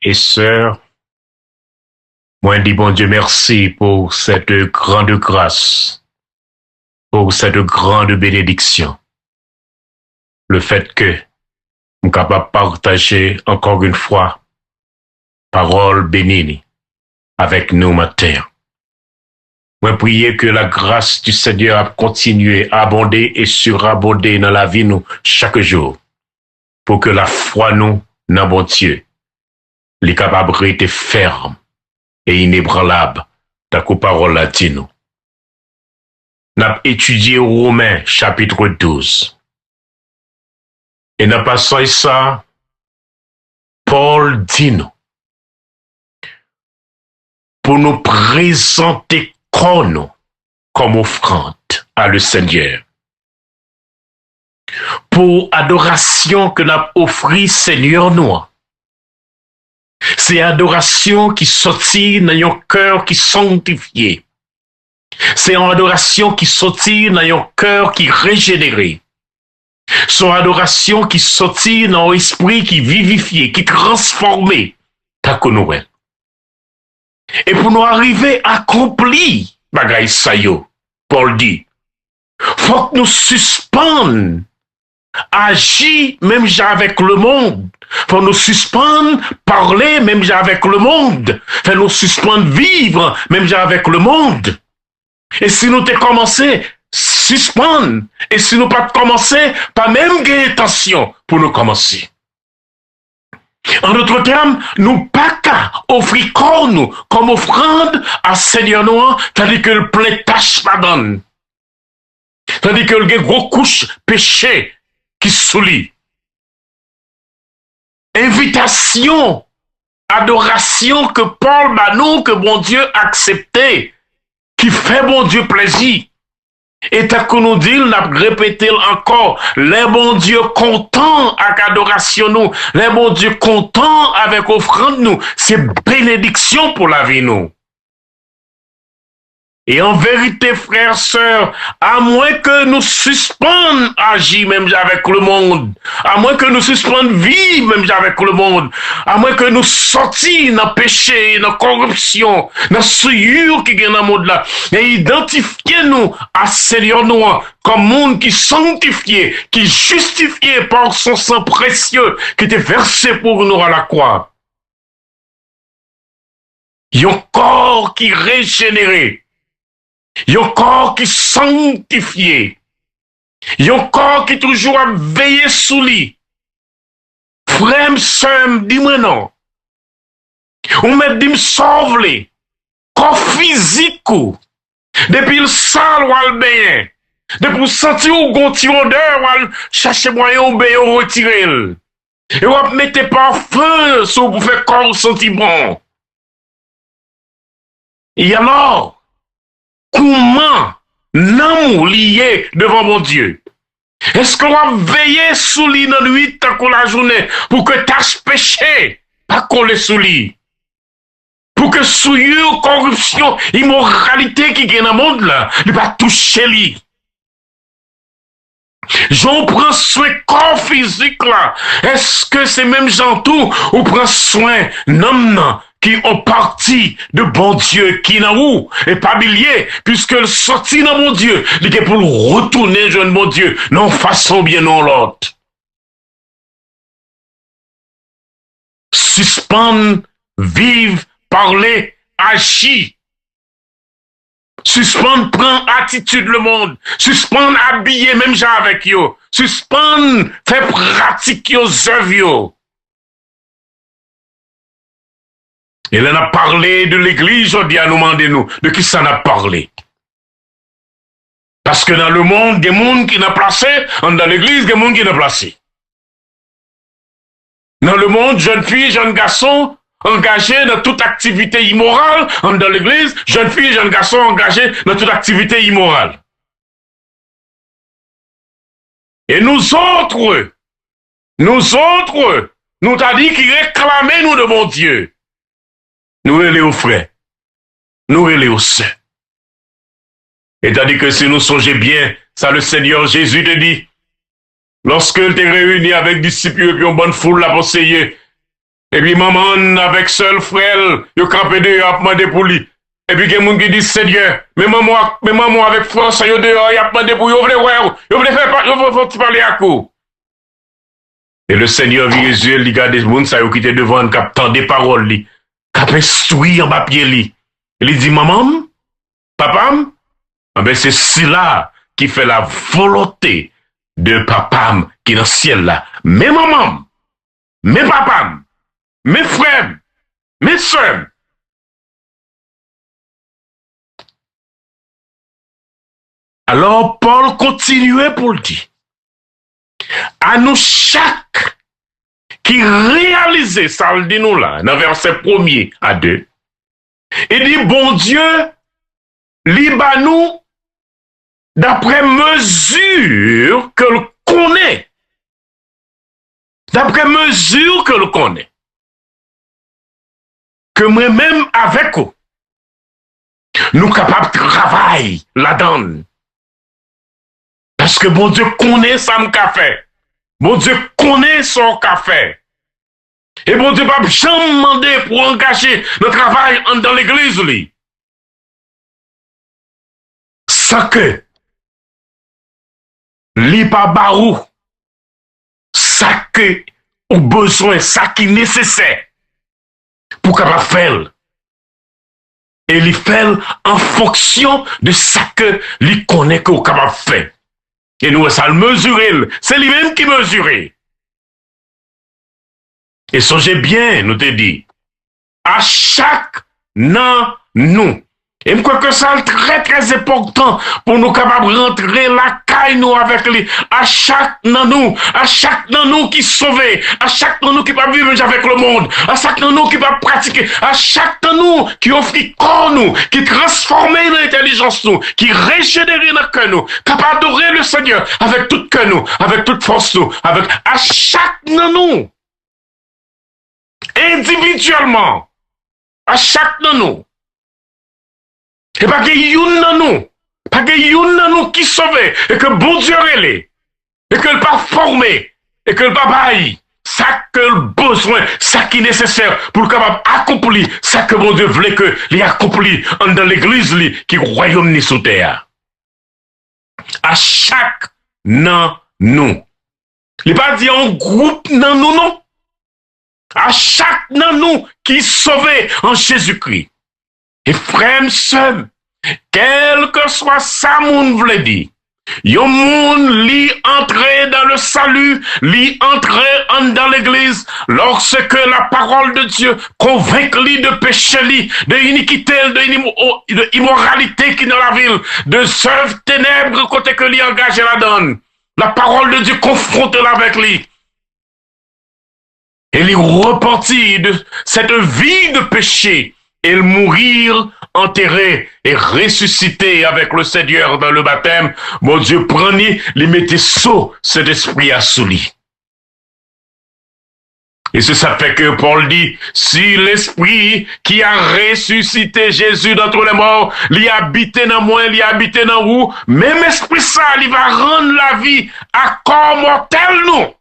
et sœurs, moi dis bon Dieu merci pour cette grande grâce, pour cette grande bénédiction. Le fait que nous sommes capables de partager encore une fois parole bénie avec nous matin. Moi prier que la grâce du Seigneur a continué à abonder et surabonder dans la vie nous chaque jour, pour que la foi nous dans bon Dieu, les capables de rester ferme et inébranlable dans la parole a dit nous. Nous avons étudié Romains chapitre 12. Et dans passant ça, Paul dit nous, pour nous présenter comme offrande à le Seigneur. Pour adoration que nous avons offert Seigneur nous. C'est adoration qui sortit dans un cœur qui sanctifié. C'est une adoration qui sortit dans un cœur qui régénéré. C'est une adoration qui sortit dans un esprit qui vivifié, qui transformé. Et pour nous arriver à accomplir bagay sa yo, Paul dit, faut que nous suspendre agir même avec le monde. Faut nous suspendre parler même avec le monde. Faut nous suspendre vivre même avec le monde. Et si nous te commencé suspendre, et si nous pas commencer, pas même gagner intention pour nous commencer. En d'autres termes, nous pas qu'à offrir corps nous comme offrande à Seigneur nous, tandis que le plein tâche pas donne. Tandis que le gros couche péché qui soulie. Invitation, adoration que Paul m'a nous, que bon Dieu accepté, qui fait bon Dieu plaisir. Et tant que nous dit, n'a répété encore, les bons dieux contents avec adoration nous, les bons dieux contents avec offrande nous, c'est bénédiction pour la vie nous. Et en vérité, frères, sœurs, à moins que nous suspendions agir même avec le monde, à moins que nous suspendions vivre même avec le monde, à moins que nous sortions dans le péché, dans la corruption, dans la souillure qui est dans le monde là, et identifier nous à Seigneur nous comme monde qui sanctifié, qui justifié par son sang précieux qui était versé pour nous à la croix. Il y a un corps qui est régénéré. Il y a un corps qui sanctifié. Il y a un corps qui toujours a veillé sous lui. Frère, sœur, dis-moi non. Ou même dis-moi sauve-les. Corps physique ou. Depuis le sale ou le bien. Depuis sentir ou gonti odeur ou chercher moyen ou bien ou retirer. Et ou mettez par feu sur pour faire corps sentir bon. Et alors, comment nous lié devant mon Dieu? Est-ce qu'on va veiller sous lui dans la nuit tant qu'on la journée pour que tâche péché pas coller sous lui? Pour que souillure, corruption, immoralité qui est dans le monde là, ne pas toucher lui. J'en prends soin corps physique là. Est-ce que c'est même gens tout ou prend soin non qui ont parti de bon Dieu qui n'a où et pas bilier puisque le sorti dans mon Dieu il est pour retourner jeune mon Dieu non façon bien non l'autre. Suspendre, vivre, parler, agir. Suspendre, prendre attitude le monde. Suspendre, habiller même gens avec yo. Suspendre, faire pratique yo œuvres yo. Et là, on a parlé de l'église, on dit à nous demander nous, de qui ça n'a parlé. Parce que dans le monde, il y a des gens qui n'ont placé, dans l'église, il y a des gens qui n'ont placé. Dans le monde, jeunes filles, jeunes garçons, engagés dans toute activité immorale, dans l'église, jeunes filles, jeunes garçons engagés dans toute activité immorale. Et nous autres, nous t'a dit qu'ils réclamaient nous de mon Dieu. Nous relais aux frères, nous relais aux sœurs. Et tandis que si nous songeons bien, ça le Seigneur Jésus te dit, lorsque tu es réuni avec disciples et puis une bonne foule la conseiller, Et puis maman avec seul frère, yo campé dehors a demandé pour lui. Et puis il y a des gens qui disent Seigneur, mais maman avec François yo dehors, il a demandé pour yo vle ouais, yo vle faire yo vle parler à quoi. Et le Seigneur vit les yeux, il regarde les gens ça yo qui étaient devant cap tant des paroles li, cap instruit en papier li. Il dit maman, papa, ah ben c'est cela qui fait la volonté de papa qui est dans le ciel là. Mes maman, mes papas, mes frères, mes soeurs. Alors Paul continuait pour le dire. À nous chaque qui réalisait ça, le dit nous là, dans verset 1er à 2. Il dit, bon Dieu, liba nous d'après mesure que le connaît. D'après mesure que le connaît. Que moi-même avec vous, nous capables de travailler là-dedans. Parce que bon Dieu connaît ça qu'a fait. Bon Dieu connaît son qu'a fait. Et bon Dieu pas jamais demander pour engager le travail dans l'église lui. Ça que li pa barou, ça que ou besoin, ça qui est nécessaire pour capable faire. Et il fait en fonction de ça que lui connaît que vous capable faire. Et nous, ça le mesurer, c'est lui-même qui mesure. Et songez bien, nous te dit, à chaque nan nous. Et je crois que ça est très très important pour nous capables de rentrer la caille nous avec lui. À chaque nan nous qui sauvé, à chaque nan nous qui va vivre avec le monde, à chaque nan nous qui va pratiquer, à chaque nan nous qui offre corps nous, qui transforme l'intelligence nous, qui régénère notre cœur nous, capable d'adorer le Seigneur avec tout cœur nous, avec toute force nous, avec à chaque nan nous, individuellement, à chaque nan nous. Et pas que youn nan nous, pas que youn nan nous qui sauve, et que bon Dieu relè, et que le pas formé, et que le pas bail, ça que le besoin, ça qui est nécessaire pour le capable accomplir, ça que bon Dieu voulait que les accompli dans l'église qui royaume ni sous terre. À chaque nan nous. Il pas dit en groupe nan nous non. À chaque nan nous qui sauvé en Jésus-Christ. Et frère, sœur, quel que soit ça, moun vle di, yon moun li entrer dans le salut, li entrer dans l'église, lorsque la parole de Dieu convainc li de péché li, de iniquité, de immoralité qui dans la ville, de œuvres ténèbres côté que li engagé la donne. La parole de Dieu confronte avec lui. Et il repentit de cette vie de péché. Et mourir, enterré et ressuscité avec le Seigneur dans le baptême, mon Dieu prenait, les mettait sous cet esprit à souli. Et c'est ça fait que Paul dit, si l'esprit qui a ressuscité Jésus d'entre les morts, l'y habité dans moi, l'y habité dans vous, même esprit ça, il va rendre la vie à corps mortel nous.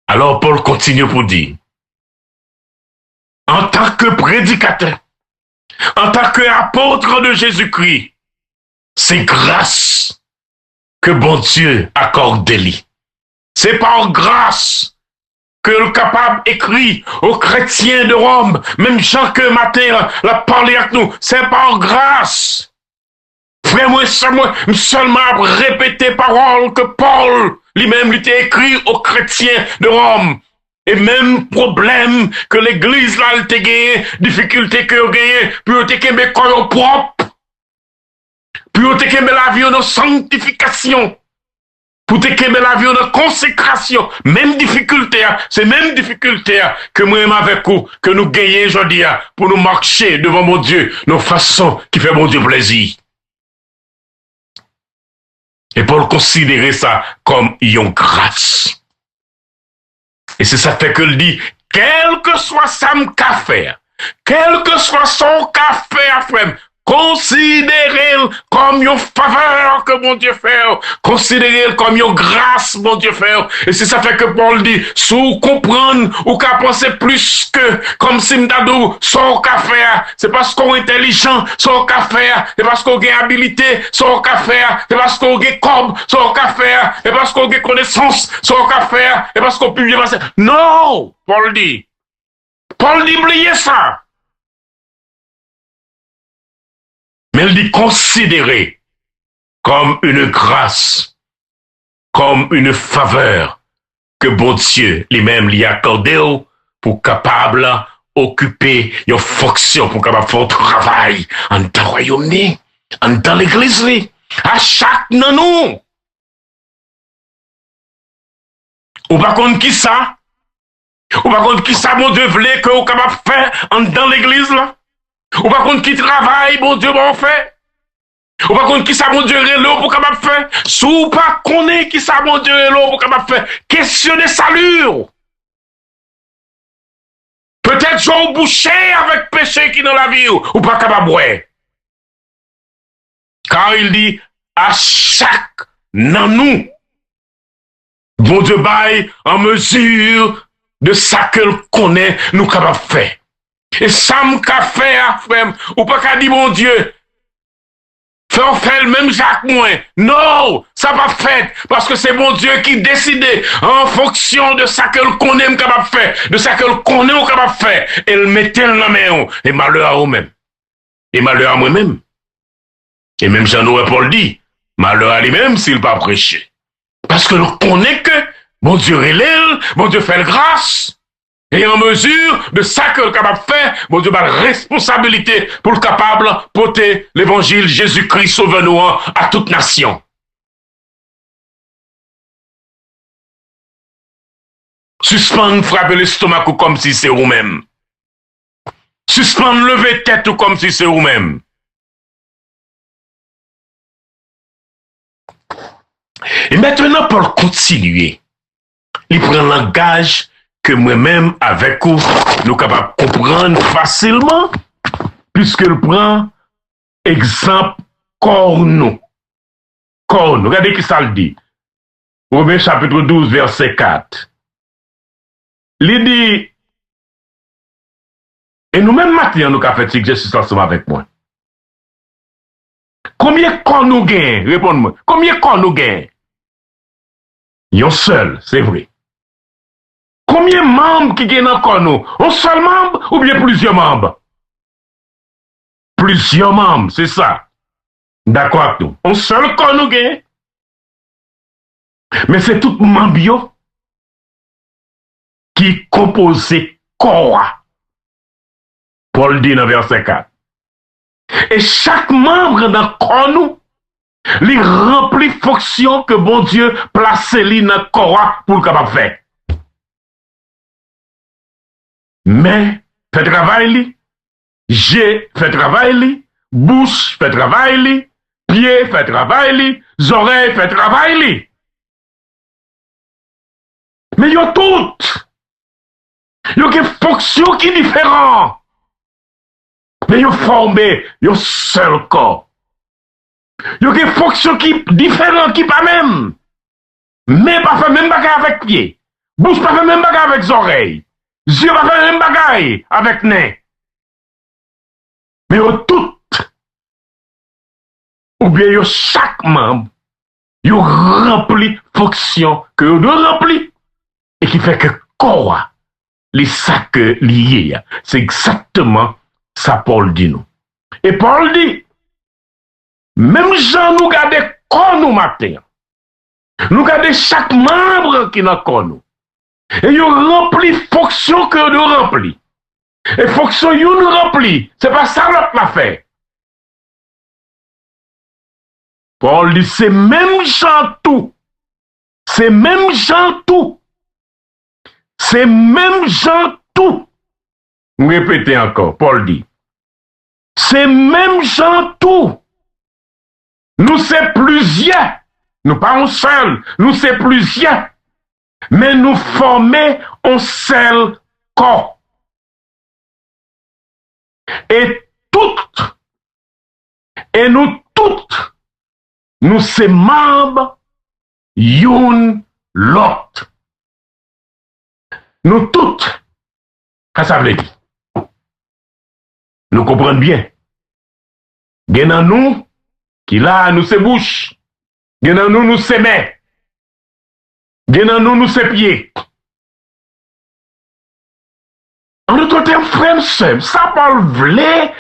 Alors Paul continue pour dire, en tant que prédicateur, en tant qu'apôtre de Jésus-Christ, c'est grâce que bon Dieu accorde lui. C'est par grâce que le capable écrit aux chrétiens de Rome, même Jean que matin l'a parlé avec nous, c'est par grâce. Frère, moi seulement répéter paroles que Paul lui-même lui a écrit aux chrétiens de Rome. Et même problème que l'église là, elle a gagné, difficulté que elle a gagné, puis elle a gagné corps propre, puis elle a gagné la vie de sanctification, pour te gagner la vie de consécration, même difficulté, c'est même difficulté que moi-même avec vous, que nous gagnons aujourd'hui, pour nous marcher devant mon Dieu, nos façons qui fait mon Dieu plaisir. Et Paul considérer ça comme une grâce. Et c'est ça fait que le dit, quel que soit ça qu'a faire, quel que soit son qu'a fait, frère, Considérez-le comme une faveur que mon Dieu fait. Considérez-le comme une grâce, mon Dieu fait. Et c'est ça fait que Paul dit, si vous comprenez ou qu'à penser plus que, comme si m'dadou, son café, c'est parce qu'on est intelligent, son café, c'est parce qu'on a habilité, son café, c'est parce qu'on a corps, son café, c'est parce qu'on a connaissance, son café, c'est parce qu'on peut vivre. Non! Paul dit, oubliez ça. Mais il dit considérer comme une grâce, comme une faveur que bon Dieu lui-même lui a accordé pour capable occuper une fonction, pour capable faire un travail en dans le royaume, en dans l'église, à chaque nanou. Ou par contre qui ça? Ou par contre qui ça, mon Dieu, voulait que vous capable faire en dans l'église là? Ou par contre qui travaille, mon Dieu, bon fait? Ou par contre qui ça, mon Dieu, l'eau pour capable faire? Si ou pas connaît qui ça, mon Dieu, l'eau pour capable faire? Questionner salut. Peut-être j'en bouché avec péché qui dans la vie ou pas capable boire. Car il dit à chaque nan nous, bon Dieu baille en mesure de ça que connaît nous capable faire. Et ça m'a fait à faire, ou pas qu'à dire mon Dieu, faire le même Jacques moins. Non, ça va fait, parce que c'est mon Dieu qui décide en fonction de ça que le connaît capable faire, de ça que le connaît capable faire, et le mettait dans la main, et malheur à vous-même. Et malheur à moi-même. Et même Jean-Noël Paul dit, malheur à lui-même s'il pas prêché. Parce que le connaît que, mon Dieu relève, mon Dieu fait grâce, et en mesure de ça que le capable faire, mon Dieu a la responsabilité pour le capable porter l'évangile Jésus-Christ sauve-nous à toute nation. Suspendre frapper l'estomac comme si c'est vous-même. Suspendre lever tête comme si c'est vous-même. Et maintenant, pour continuer, il prend un langage que moi-même, avec vous, nous sommes capables de comprendre facilement, puisqu'il prend exemple corps-nous. Corps-nous. Regardez qui ça le dit. Romains chapitre 12, verset 4. Il dit, et nous-mêmes maintenant, nous avons fait cet exercice ensemble avec moi. Combien de corps nous gagnons? Répondez-moi. Combien de corps nous gagnons? Un seul, c'est vrai. Combien de membres qui gagnent encore nous? Un seul membre ou bien plusieurs membres? Plusieurs membres, c'est ça. D'accord avec nous. Un seul corps nous gagne. Mais c'est tout membre qui compose corps. Paul dit dans verset 4. Et chaque membre dans le corps nous, il remplit fonction que bon Dieu place dans le corps pour le capable faire. Mais, fait travail, j'ai fait travail, bouche fait travail, pied fait travail, oreilles fait travail. Mais il y a toutes. Il y a des fonctions qui sont différentes. Mais ils ont formé un seul corps. Il y a des fonctions qui sont différentes, qui pas même. Mais pas fait même bagarre avec pied. Bouche pas fait même bagarre avec oreilles. Yeux pas fait même bagarre avec nez. Mais ils ont toutes. Ou bien ils ont chaque membre. Ils ont rempli fonction que ils ont rempli. Et qui fait que corps, les sacs liés, c'est exactement ça Paul dit nous. Et Paul dit, même Jean nous garde corps nous matin. Nous garde chaque membre qui n'a corps nous. Et ils rempli fonction que nous rempli. Et fonction nous rempli. C'est pas ça l'autre l'a fait. Paul dit, c'est même Jean tout. C'est même Jean tout. C'est même Jean tout. Répétez encore, Paul dit. C'est même Jean tout. Nous c'est plusieurs. Nous pas un seul. Nous c'est plusieurs. Mais nous formons un seul corps. Et toutes Et nous toutes, nous sommes membres, yon l'autre. Nous toutes, qu'est-ce que ça veut dire? Nous comprenons bien. Gen nan nous, qui là, nous c'est bouche. Gen nan nous c'est main. Gen nan nous c'est pied. En d'autres termes, frère, ça parle vrai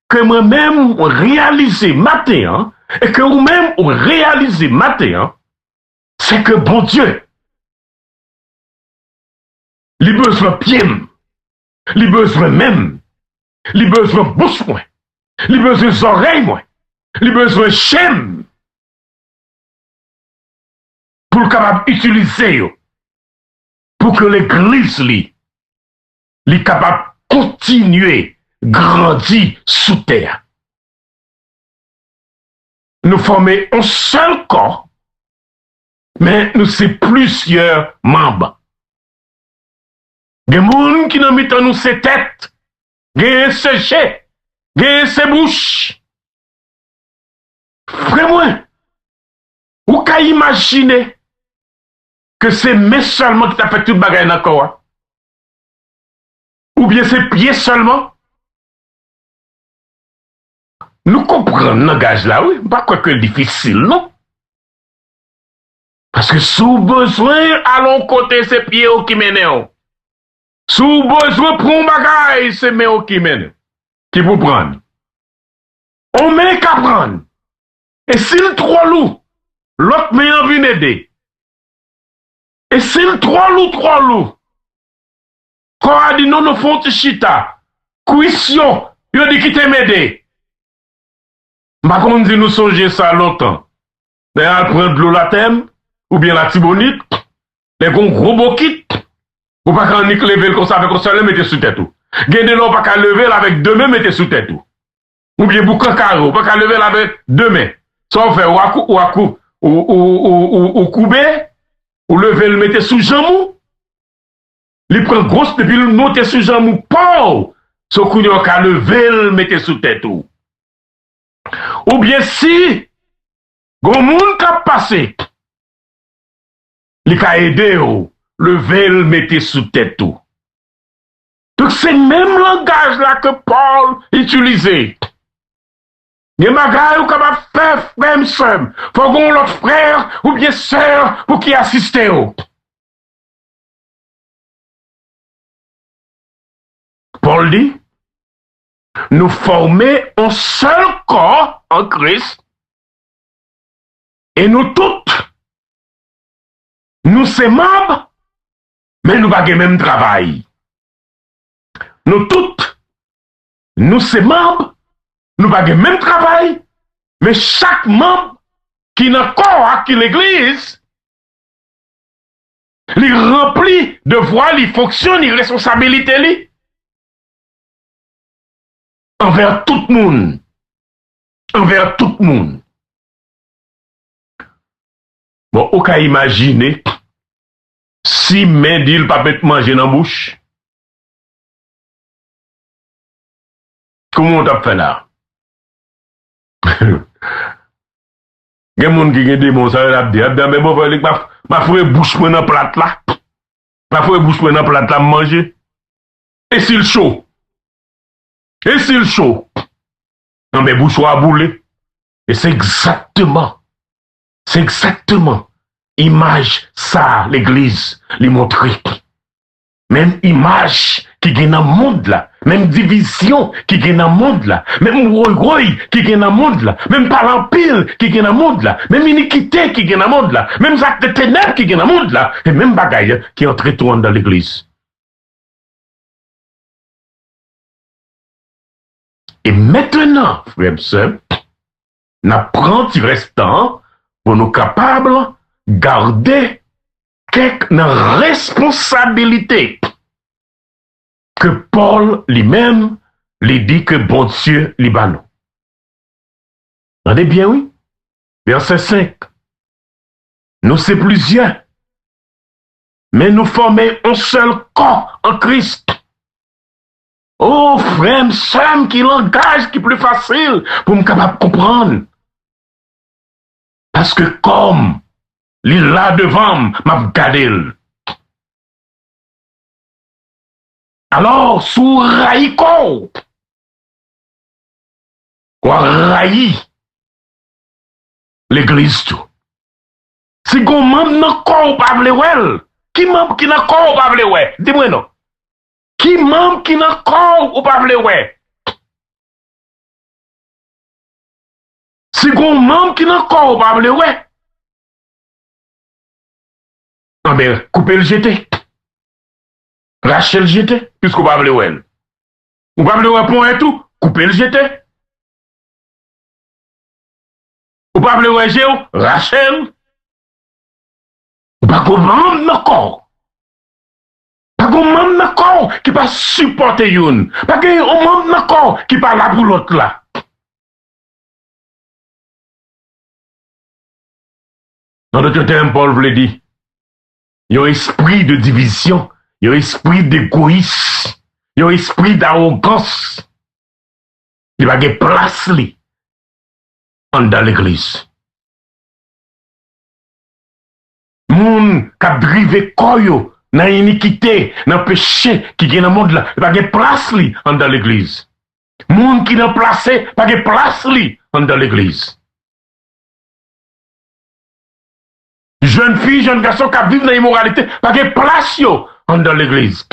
que moi-même réalisé matin, hein, et que vous-même réalisé matin, hein, c'est que bon Dieu, il besoin pied, il besoin même, il besoin bouche moins, il besoin oreille moins, il besoin chaîne pour capable utiliser pour que l'église est capable de continuer grandir sous terre. Nous formons un seul corps, mais nous sommes plusieurs membres. Il y a des gens qui n'ont mis dans nous ses têtes, il y a ses chais, il y a ses bouches. Frère, vous pouvez imaginer que c'est mes seulement qui t'a fait tout le bagage dans le corps? Ou bien c'est pieds seulement? Nous comprenons le langage là, oui, pas quoi que difficile, non? Parce que sous besoin, allons côté ces pieds qui mènent. Sous besoin, prendre bagage, c'est mes qui mènent. Qui vous prennent. On met qu'à prendre. Et s'il trop lourd, l'autre met envie d'aider. Et s'il trop lourd, quand on dit non, nous font chita, cuisson, il dit qui t'aime aider. Par contre, dit nous songer ça longtemps. D'ailleurs, prendre de l'eau la thème, ou bien la tibonite, les gros bokit, ou pas qu'en lever comme ça avec un seul, mettez sous tête tout. Gardez l'eau pas qu'à lever avec deux mains, mettez sous tête tout. Ou bien boucan carreau, pas qu'à lever avec deux mains. Soit on fait ou couper, ou lever le mettez sous jambou. Il prend grosse depuis le monter sous jambou, pauvre. So qu'on y a lever le mettez sous tête tout. Ou bien si, gon moun ka passé, li ka aider ou, lever le mettez sous tête tout. Donc c'est le même langage là que Paul utilisait. Il y a des bagages ou capable faire frère sœur, faut qu'on l'autre frère ou bien sœur pour qui assiste ou. Paul dit, nous former un seul corps en Christ et nous toutes, nous sommes membres, mais nous n'avons pas le même travail. Nous toutes, nous sommes membres, nous n'avons pas le même travail, mais chaque membre qui n'a corps qui l'église, il remplit devoir, il fonctionne, il responsabilité envers tout le monde. Envers tout le monde. Bon, on peut imaginer si Mendy ne pas mettre manger dans la bouche. Comment on t'a fait là? Il y a des gens qui ont des démons, ça veut dire, mais bon, ma frère bouche dans la plate là. Ma frère bouche dans la plate là, manger. Et s'il chaud? Et s'il chaud? Non, mais bouche à bouler. Et c'est exactement image ça, l'église, lui montrer. Même image qui gagne dans le monde là, même division qui gagne dans le monde là, même orgueil qui gagne dans le monde là, même parlant pile qui gagne dans le monde là, même iniquité qui gagne dans le monde là, même acte de ténèbres qui gagne dans le monde là, et même bagaille qui entre tout dans l'église. Et maintenant, frère et sœur, n'apprend il restant pour nous capables de garder quelques responsabilités que Paul lui-même lui dit que bon Dieu lui bat nous. Entendez bien, oui? Verset 5. Nous sommes plusieurs, mais nous formons un seul corps en Christ. Oh, frère, somme qui langage qui plus facile pour me capable comprendre. Parce que comme il est là devant, m'a regardé. Alors, sous raïko, quoi raï l'église tout. Si gon membre nan corps pas vle wel, qui membre qui nan corps pas vle ouais, dis-moi non. Qui membre qui nan corps ou pas vle ouais. Si gon membre qui nan corps pas vle ouais. Ah ben, couper le jeté. Racher le jeté, puisqu'on pas vle ouais. Ou pas vle ouais pour et tout, couper le jeté. Ou pas vle ouais géo, racher. Ou pas gon membre nan corps. Pas gon membre nan corps qui pas supporter youn. Pas gon membre nan corps qui pas là pour l'autre là. Dans d'autres termes, Paul voulait dire, il y a un esprit de division, il y a un esprit d'égoïsme, il y a un esprit d'arrogance. Il va y avoir place dans l'église. Moun qui a drivé koyo, dans l'iniquité, dans le péché qui est dans le monde là, il va y avoir place dans l'église. Moun qui n'a placé, pas de place dans l'église. Jeune fille, jeune garçon qui vivent dans l'immoralité, pas de place dans l'église.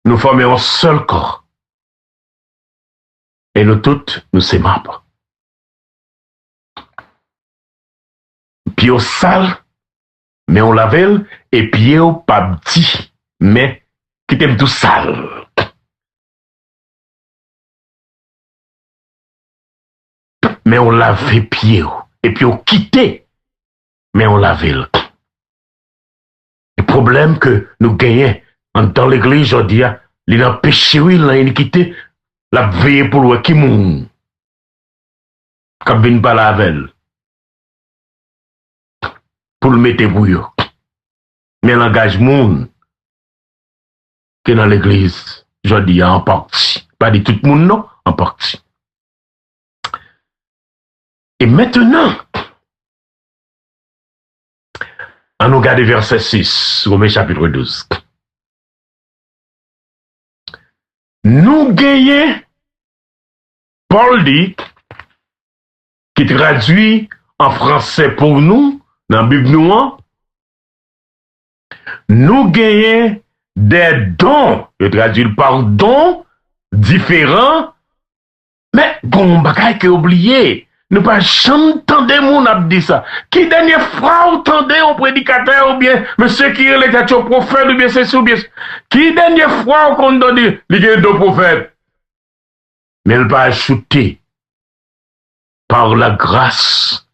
Nous formons un seul corps. Et nous toutes, nous sommes membres. Pied au sale, mais on lave, et pied au pas petit, mais qui t'aime tout sale. Mais on lave pied, et puis on quitte, mais on lave. Le problème que nous gagnons dans l'église aujourd'hui, il a péché, il a iniquité, la veille pour le qui moun. Quand vient pas la veille. Pour le mettre bouillon. Mais l'engagement qui est dans l'église, je dis en partie. Pas de tout le monde, non, en partie. Et maintenant, on nous regarde verset 6, Romains chapitre 12. Nous gagnons, Paul dit, qui traduit en français pour nous, dans la Bible noire, nous gagnons des dons, je traduis par dons différents, mais bon, bagay qui est oublié. Nous pas jamais entendre mon a dit ça. Qui dernière fois entendez un prédicateur ou bien monsieur qui est le prophète ou bien c'est ou bien qui dernière fois qu'on donne les deux prophètes. Mais elle va ajouter par la grâce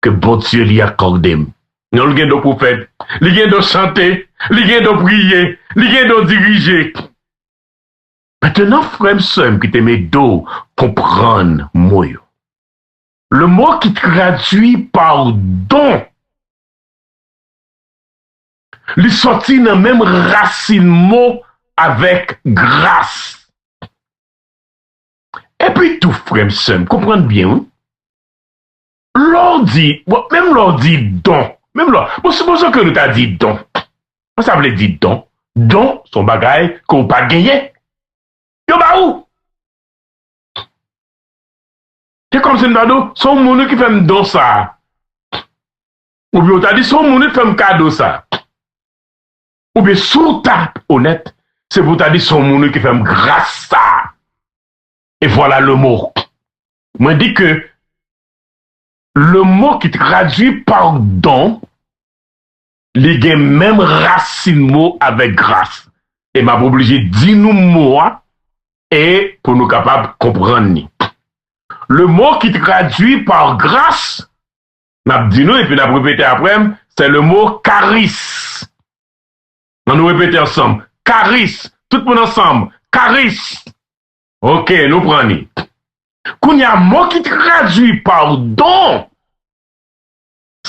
que bon Dieu lui accorde. Nous le deux prophètes, les deux chanter, les deux prier, les deux diriger. Maintenant frère soeur qui t'aime d'eau comprendre moi. Le mot qui traduit par don, il sortit dans la même racine mot avec grâce. Et puis tout, frère, soeur, comprenez bien, hein? Même l'on dit don, même l'on, supposons que nous t'a dit don. Ça veut dire don. Don, son bagage qu'on pas gagné. Yo ba où? C'est comme si nous son moun qui fait un don ça. Ou bien on t'a dit son moun qui fait un cadeau ça. Ou bien sous ta honnête, c'est pour t'a dit son moun qui fait un grâce ça. Et voilà le mot. Moi dis que le mot qui traduit par don, il y a même racine mot avec grâce. Et m'a obligé de dire nous moi et pour nous capables de comprendre. Le mot qui traduit par grâce, n'a dit nous et puis n'a répété après, c'est le mot charis. On nous répéter ensemble. Charis. Tout le monde ensemble. Charis. Ok, nous prenons. Quand il y a un mot qui traduit par don,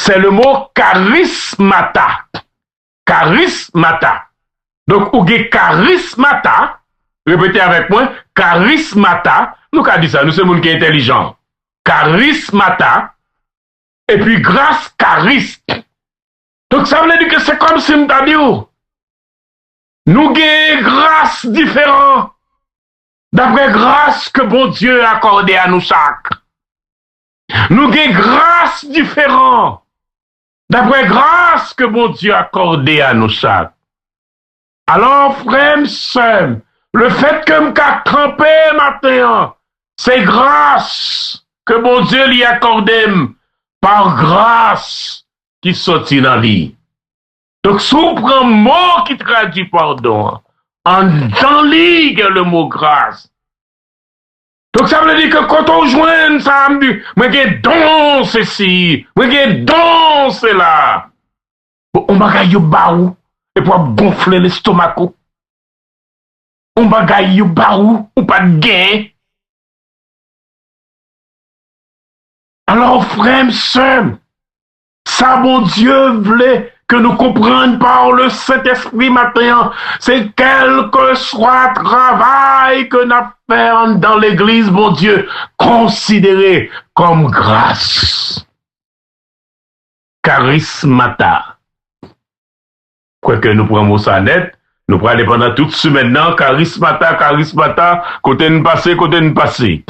c'est le mot charismata. Charismata. Donc, ou ge charismata, répétez avec moi, charismata, nous qu'a dit ça, nous sommes qui intelligent. Charismata, et puis grâce charisme. Donc, ça veut dire que c'est comme si nous t'a dit, nous avons grâce différente, d'après grâce que bon Dieu a accordé à nous chaque. Nous avons grâce différente, d'après grâce que bon Dieu a accordé à nous chaque. Alors, frère, sœur, le fait que m'ka trempé matin, c'est grâce que bon Dieu lui accordé par grâce qui sortit dans lui. Donc, si on prend un mot qui traduit pardon, en dans lui, il y a le mot grâce. Donc, ça veut dire que quand on joint ça, on dit, moi, j'ai don ceci, moi, j'ai don cela. On va gagner baou, et pour gonfler l'estomac. On va gagner baou, ou pas de gain. Alors, frère, sœur, ça, mon Dieu, voulait que nous comprenions par le Saint-Esprit matin, c'est quel que soit le travail que nous faisons dans l'Église, mon Dieu, considéré comme grâce. Charismata. Quoique nous prenons ça net, nous prenons pendant toute semaine maintenant, charismata, côté nous passer.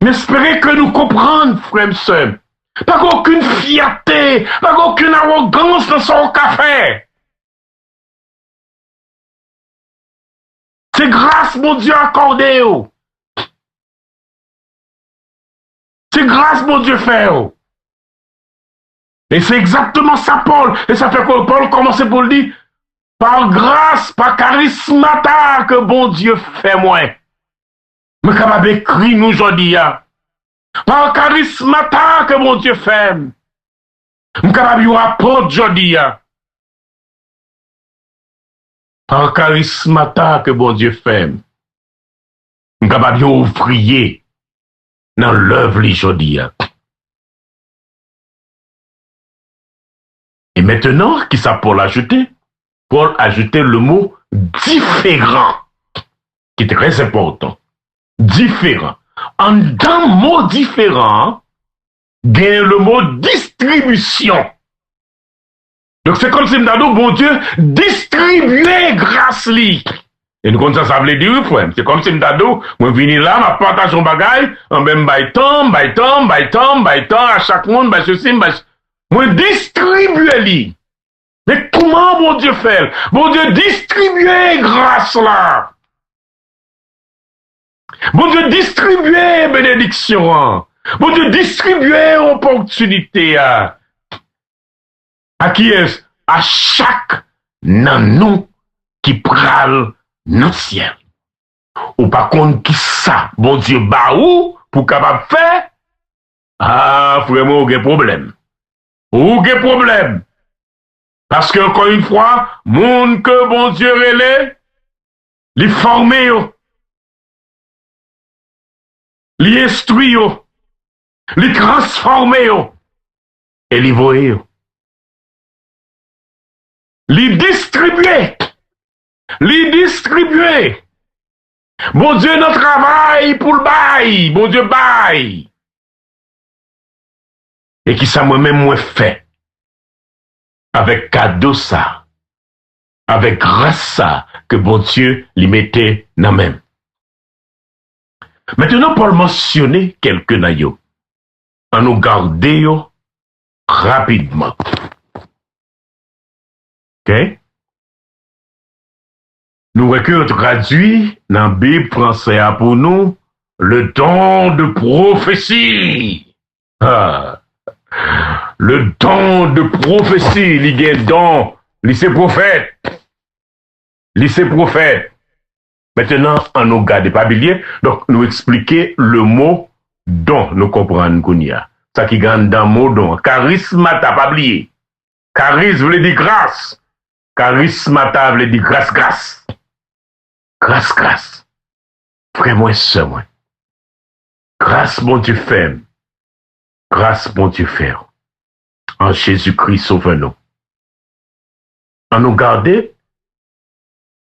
Mais espérez que nous comprenions, frères et sœurs. Pas aucune fierté, pas aucune arrogance dans son café. C'est grâce, mon Dieu, accordé. C'est grâce, mon Dieu, fait. Et c'est exactement ça, Paul. Et ça fait que Paul commence pour le dire, par grâce, par charismata que bon Dieu fait moi. Mais capable d'écrire nous aujourd'hui, par charismata que mon Dieu fait. Je capable de apporter aujourd'hui. Par charismata que bon Dieu fait. Je capable d'ouvrier dans l'œuvre aujourd'hui. Et maintenant, qui ça Paul ajouter? Paul ajouter le mot différent, qui est très important. Différent. En d'un mot différent, il y a le mot distribution. Donc c'est comme si nous bon Dieu, distribuer grâce li. Et nous, comme ça veut dire, frère. C'est comme si nous moi, venir là, ma partage un bagage, en même temps, à chaque monde, ceci, moi, distribuer li. Mais comment mon Dieu fait? Mon Dieu, distribuer grâce là. Bon Dieu, distribuer bénédiction. Bon Dieu, distribuer opportunité. À qui est-ce? À chaque nanon qui prale dans le ciel. Ou par contre, qui ça? Bon Dieu, bah où? Pour capable faire? Ah, vraiment, il y a problème. Ou il y a problème. Parce que, encore une fois, monde que bon Dieu relève, les former, les instruire, les transformer, et les voyer, les distribuer. Bon Dieu, notre travail pour le bail, bon Dieu, bail. Et qui ça moi-même moi fait, avec cadeau ça, avec grâce ça, que bon Dieu lui mettait dans même. Maintenant, pour mentionner quelques naïos, en nous garder rapidement. Ok? Nous recueillons traduit dans la Bible française pour nous le don de prophétie. Ah. Le don de prophétie, il y a un don, lycée prophète. Maintenant, on nous garde pas bilier, donc nous expliquer le mot don, nous comprenons qu'on y a. Ça qui gagne dans le mot don. Charismata, pas oublié. Charisme veut dire grâce. Charismata veut dire grâce. Grâce. Frère moi, sœur moi. Grâce, bon Dieu fait. Grâce, bon Dieu fait. en Jésus-Christ sauveur-nous. En nous garder,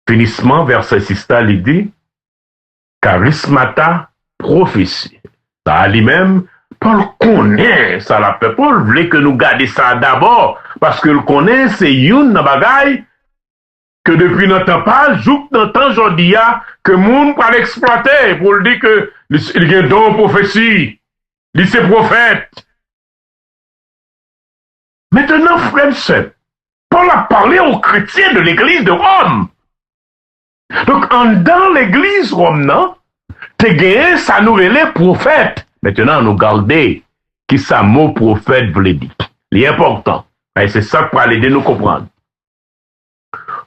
finissement, verset 6, il dit, charismata, prophétie. Ça lui-même, Paul connaît ça la paix. Paul voulait que nous gardions ça d'abord, parce que le connaît, c'est une bagaille que depuis notre temps pas, joue dans le temps aujourd'hui, que le monde va l'exploiter pour le dire que il y a un don prophétie, il c'est prophète. Maintenant, frère et sœur, Paul a parlé aux chrétiens de l'église de Rome. Donc, dans l'église Rome, non, t'es gagné, ça nous relève prophète. Maintenant, nous garder qui ça mot prophète voulait dire. Il est important. Et c'est ça pour aider nous comprendre.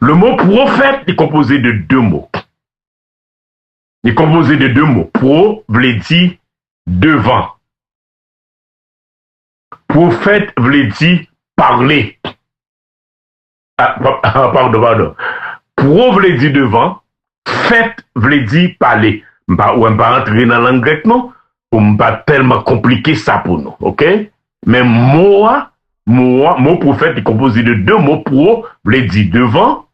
Le mot prophète est composé de deux mots. Il est composé de deux mots. Pro voulait dire devant. Prophète voulait dire parler. Pardon. Pro voulait dire devant. Fait voulait dire parler. On ne va pas rentrer dans la langue grecque, non? Pour ne pas tellement compliquer ça pour nous. OK? Mais mot prophète est composé de deux mots. Pro voulait dire devant.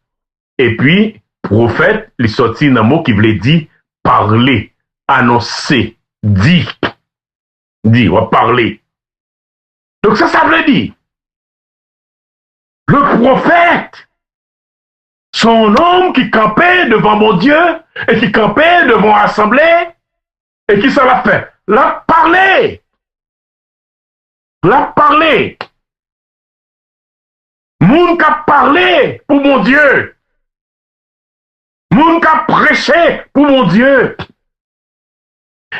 Et puis, prophète, il est sorti d'un mot qui voulait dire parler, annoncer, dire. Dire, on va parler. Donc ça veut dire, le prophète, son homme qui campait devant mon Dieu, et qui campait devant l'assemblée, et qui ça l'a fait? L'a parlé. L'a parlé. Moun qui a parlé pour mon Dieu. Moun qui a prêché pour mon Dieu.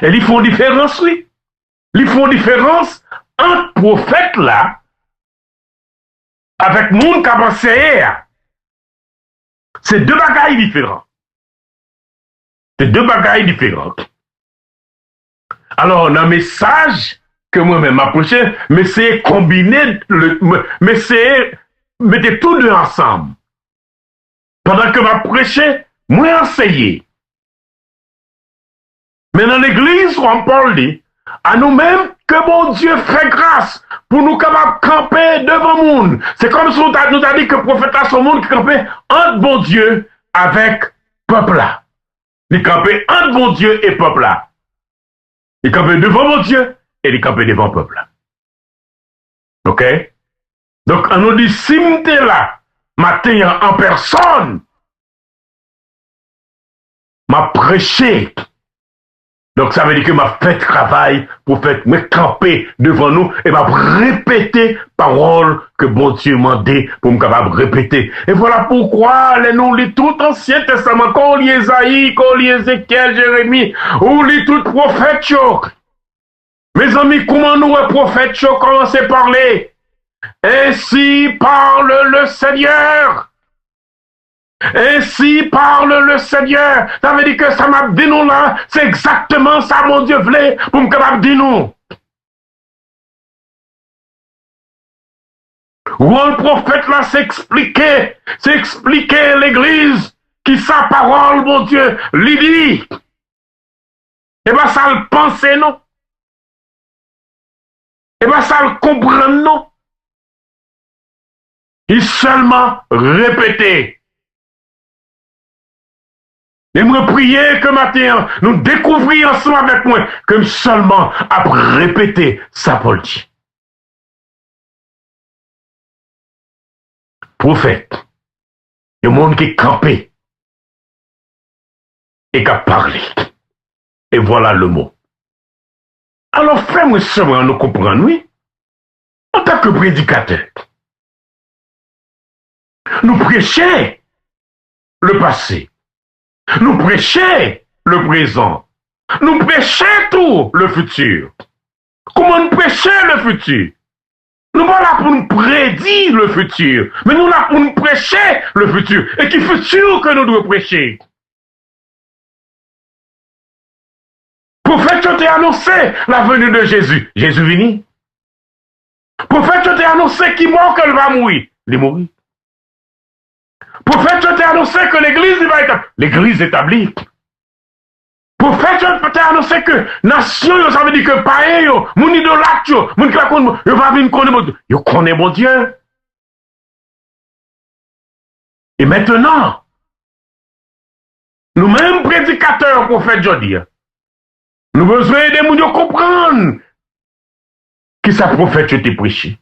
Et ils font différence, oui. Ils font différence entre prophète là, avec moun qui a enseigné. C'est deux bagailles différents. C'est deux bagailles différentes. Alors, dans le message que moi-même approché, mais c'est combiner, mais c'est mettre tout deux ensemble. Pendant que ma prêché, moi enseigner. Mais dans l'église, on parle dit, à nous-mêmes, que mon Dieu fait grâce pour nous capables de camper devant le monde. C'est comme si nous a dit que le prophète a son monde qui campait entre bon Dieu avec peuple là. Il campait entre bon Dieu et peuple là. Il campait devant mon Dieu et il campait devant le peuple là. OK? Donc, on nous dit, si nous sommes là, matin en personne, m'a prêché. Donc ça veut dire que m'a fait travail pour faire me camper devant nous et m'a répété parole que bon Dieu m'a dit pour me capable répéter. Et voilà pourquoi les nous lit tout Ancien Testament, quand on lit Esaïe, quand on lit Ézéchiel, Jérémie, on lit tout prophète choc. Mes amis, comment nous les prophètes choc commencent à parler? Ainsi parle le Seigneur. Ainsi parle le Seigneur. Ça veut dire que ça m'a dit nous là, c'est exactement ça mon Dieu voulait pour me capable dire nous. Où le prophète là s'expliquait l'église qui sa parole mon Dieu lui dit. Et bien ça le pensait non. Et bien ça le comprend non. Il seulement répétait. Et me prier que matin, nous découvrions ensemble avec moi, que seulement après répéter ça Paul dit. Prophète, le monde qui est campé et qui a parlé. Et voilà le mot. Alors, frère, seulement nous comprendre, oui, en tant que prédicateur, nous prêchons le passé. Nous prêchons le présent. Nous prêchons tout le futur. Comment nous prêchons le futur? Nous sommes là pour nous prédire le futur. Mais nous sommes là pour nous prêcher le futur. Et qui futur que nous devons prêcher? Prophète, tu t'es annoncé la venue de Jésus. Jésus venu. Prophète, tu t'es annoncé qu'il mort qu'elle va mourir. Il est mort. Prophète, tu t'es annoncé que l'église va être l'église établie. Prophète, peut-être annoncé que nation, ça veut dire que païen, mon idolâtre, mon qui va venir connaître mon Dieu. Yo connaît mon Dieu. Et maintenant, nous-mêmes prédicateurs, prophètes, je dis, nous avons besoin de nous comprendre qui sa prophète te prêché.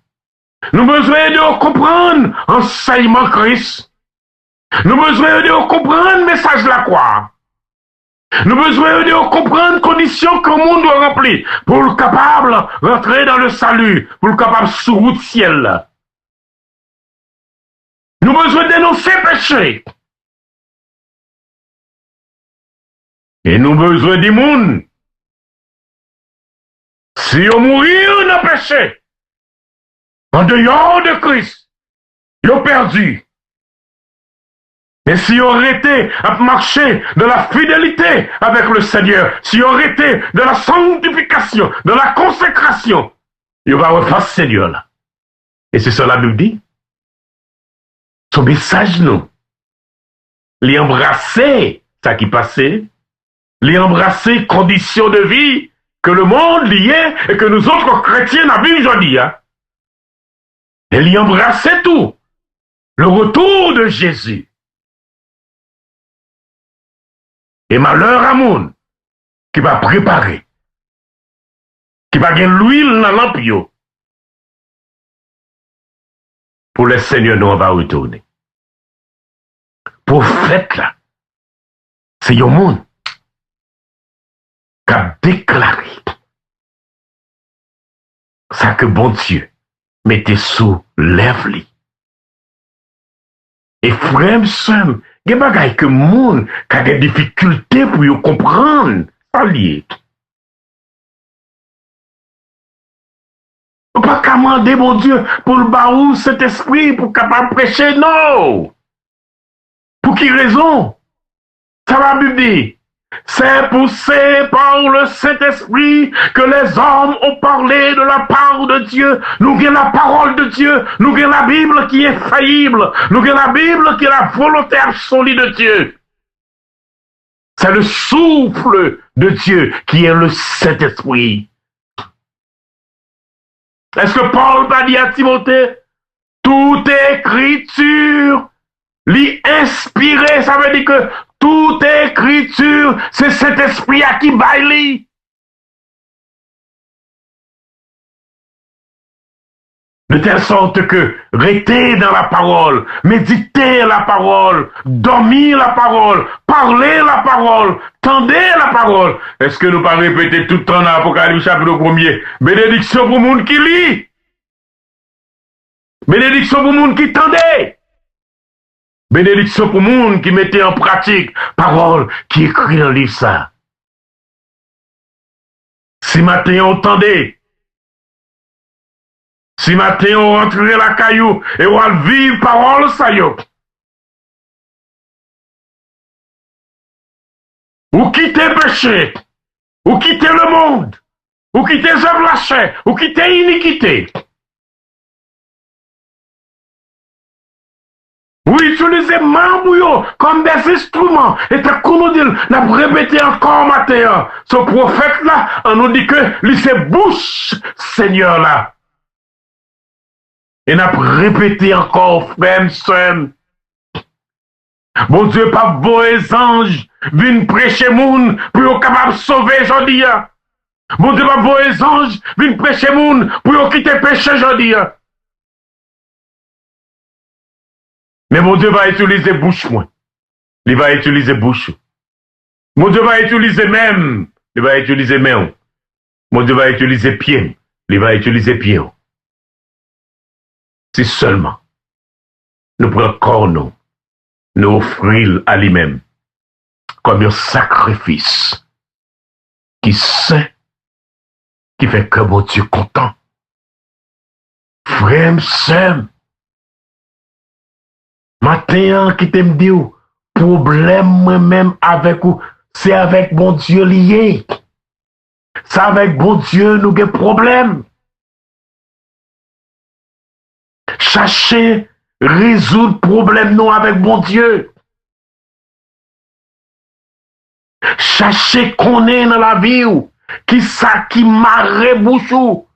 Nous avons besoin de comprendre enseignement Christ. Nous avons besoin de comprendre le message de la croix. Nous avons besoin de comprendre les conditions que le monde doit remplir pour le capable de rentrer dans le salut, pour le capable de sur le ciel. Nous avons besoin de dénoncer le péché. Et nous avons besoin du monde. Si on mourit dans le péché, en dehors de Christ, ils ont perdu. Mais si on arrêtait à marcher dans la fidélité avec le Seigneur, si on arrêtait dans la sanctification, dans la consécration, il va refaire ce Seigneur-là. Et c'est ça la Bible dit. Son message, nous, les embrasser, ça qui passait, les embrasser conditions de vie que le monde liait et que nous autres chrétiens la Bible aujourd'hui, hein. Et les embrasser tout. Le retour de Jésus. Et malheur à monde qui va préparer, qui va gagner l'huile dans l'ampio. Pour le Seigneur, nous on va retourner. Prophète là, c'est un monde qui a déclaré ça que bon Dieu mettait sous lèvres. Et frère, soeur, il y a des bagailles que le monde a des difficultés pour comprendre. Ça lié. On ne peut pas commander, mon Dieu, pour le baou cet esprit, pour capable prêcher, non. Pour quelle raison? Ça va Bible dire. C'est poussé par le Saint-Esprit que les hommes ont parlé de la part de Dieu. Nous avons la parole de Dieu. Nous avons la Bible qui est faillible. Nous avons la Bible qui est la volonté absolue de Dieu. C'est le souffle de Dieu qui est le Saint-Esprit. Est-ce que Paul va dire à Timothée, toute écriture l'y inspirée, ça veut dire que toute écriture, c'est cet esprit à qui baille. De telle sorte que rester dans la parole, méditer la parole, dormir la parole, parler la parole, tendez la parole. Est-ce que nous pas répéter tout le temps dans l'Apocalypse chapitre 1er? Bénédiction pour le monde qui lit. Bénédiction pour le monde qui tendait. Bénédiction pour le monde qui mettait en pratique parole qui écrit dans le livre ça. Si matin on tendait, si matin on rentrait la caillou et on va vivre parole ça yo. Ou quitter péché, ou quitter le monde, ou quitter œuvres la chair, ou quitter iniquité. Ou utiliser membres comme des instruments. Et t'as qu'on nous dit, n'a répété encore matin, ce prophète-là, on nous dit que lui c'est bouche, Seigneur là. Et n'a répété encore, frère, soeur. Bon Dieu, pas vos anges, viennent prêcher moun, pour être capable de sauver aujourd'hui. Bon Dieu, pas vos anges, viennent prêcher moun, pour quitter péché aujourd'hui. Mais mon Dieu va utiliser bouche moi. Il va utiliser bouche. Mon Dieu va utiliser même. Il va utiliser main. Mon Dieu va utiliser pied. Il va utiliser pied. Si seulement nous prenons corps nous offrir à lui-même comme un sacrifice qui sait, qui fait que mon Dieu content. Frère, sœur, matin, qui t'aime dit, problème moi-même avec vous, c'est avec mon Dieu lié. C'est avec mon Dieu nous avons problème. Chercher, résoudre problème nous avec mon Dieu. Cherchez qu'on est dans la vie ou. Qui ça qui marre bouchou?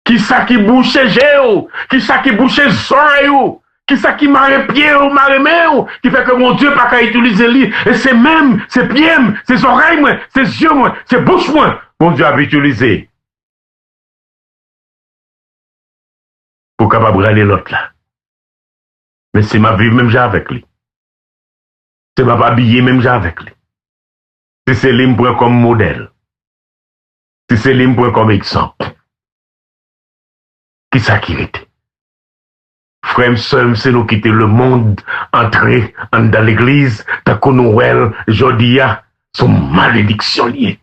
Qui ça qui bouche géo? Qui ça qui bouche oreille ou? Qui ça qui marre pied ou marre main ou? Qui fait que mon Dieu pas qu'à utiliser lui. Et c'est même, c'est pied, c'est oreilles, c'est yeux, c'est bouche, mon Dieu a utilisé. Pour capable aller l'autre là. Mais c'est ma vie même j'ai avec lui. C'est ma habillé même j'ai avec lui. Si c'est lui me comme modèle. Si c'est lui me comme exemple. Qui ça qui était? Frère, seul, c'est nous quitter le monde, entrer dans l'église, tant qu'on Noël, Jodia, son malédiction liée.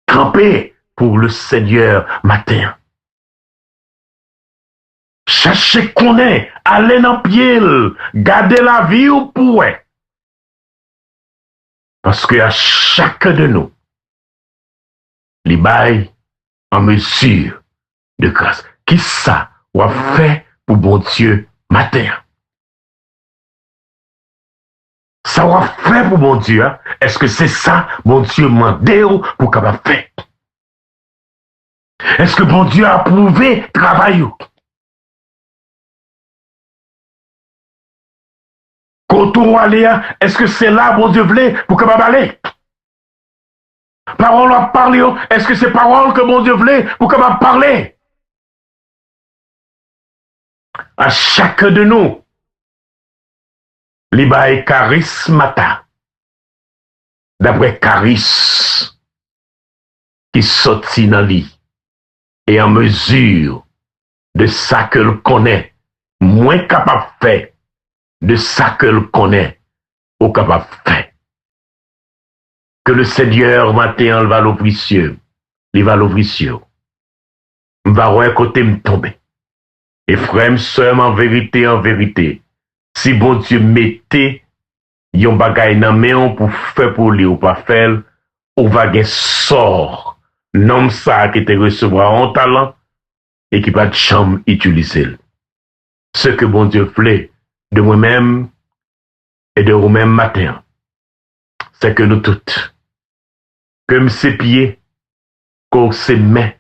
Camper pour le Seigneur matin. Cherchez qu'on est, allez dans pied, gardez la vie ou pour. Parce que à chacun de nous, les bails en mesure de grâce. Qui ça ou a fait pour bon Dieu matin? Ça ou a fait pour bon Dieu? Hein? Est-ce que c'est ça, bon Dieu m'a pour capable faire? Est-ce que bon Dieu a approuvé travail? Quand on va aller, est-ce que c'est là, bon Dieu voulait pour capable aller? Parole à parler, est-ce que c'est parole que mon Dieu voulait pour capable parler? À chacun de nous, l'Ibaï charismata, d'après charis, qui sortit dans lui, et en mesure de ça que le connaît, moins capable de faire, de ça que le connaît, au capable de faire. Que le Seigneur matin, va l'ouvrir cieux, il va l'ouvrir cieux, va voir côté me tomber. Et frère, sœur, en vérité, si bon Dieu mettait yon bagay nan men pour faire pour lui ou pas faire, ou va gen sort, nom ça qui te recevoir un talent et qui va de chambre utiliser. Ce que bon Dieu voulait de moi-même et de vous-même matin, c'est que nous toutes, comme ses pieds, comme ses mains,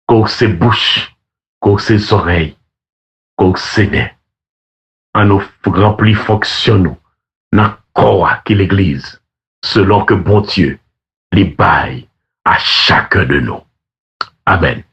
comme ses bouches, comme ses oreilles, comme ses nez, en nous rempli fonction dans corps qui l'église, selon que bon Dieu les baille à chacun de nous. Amen.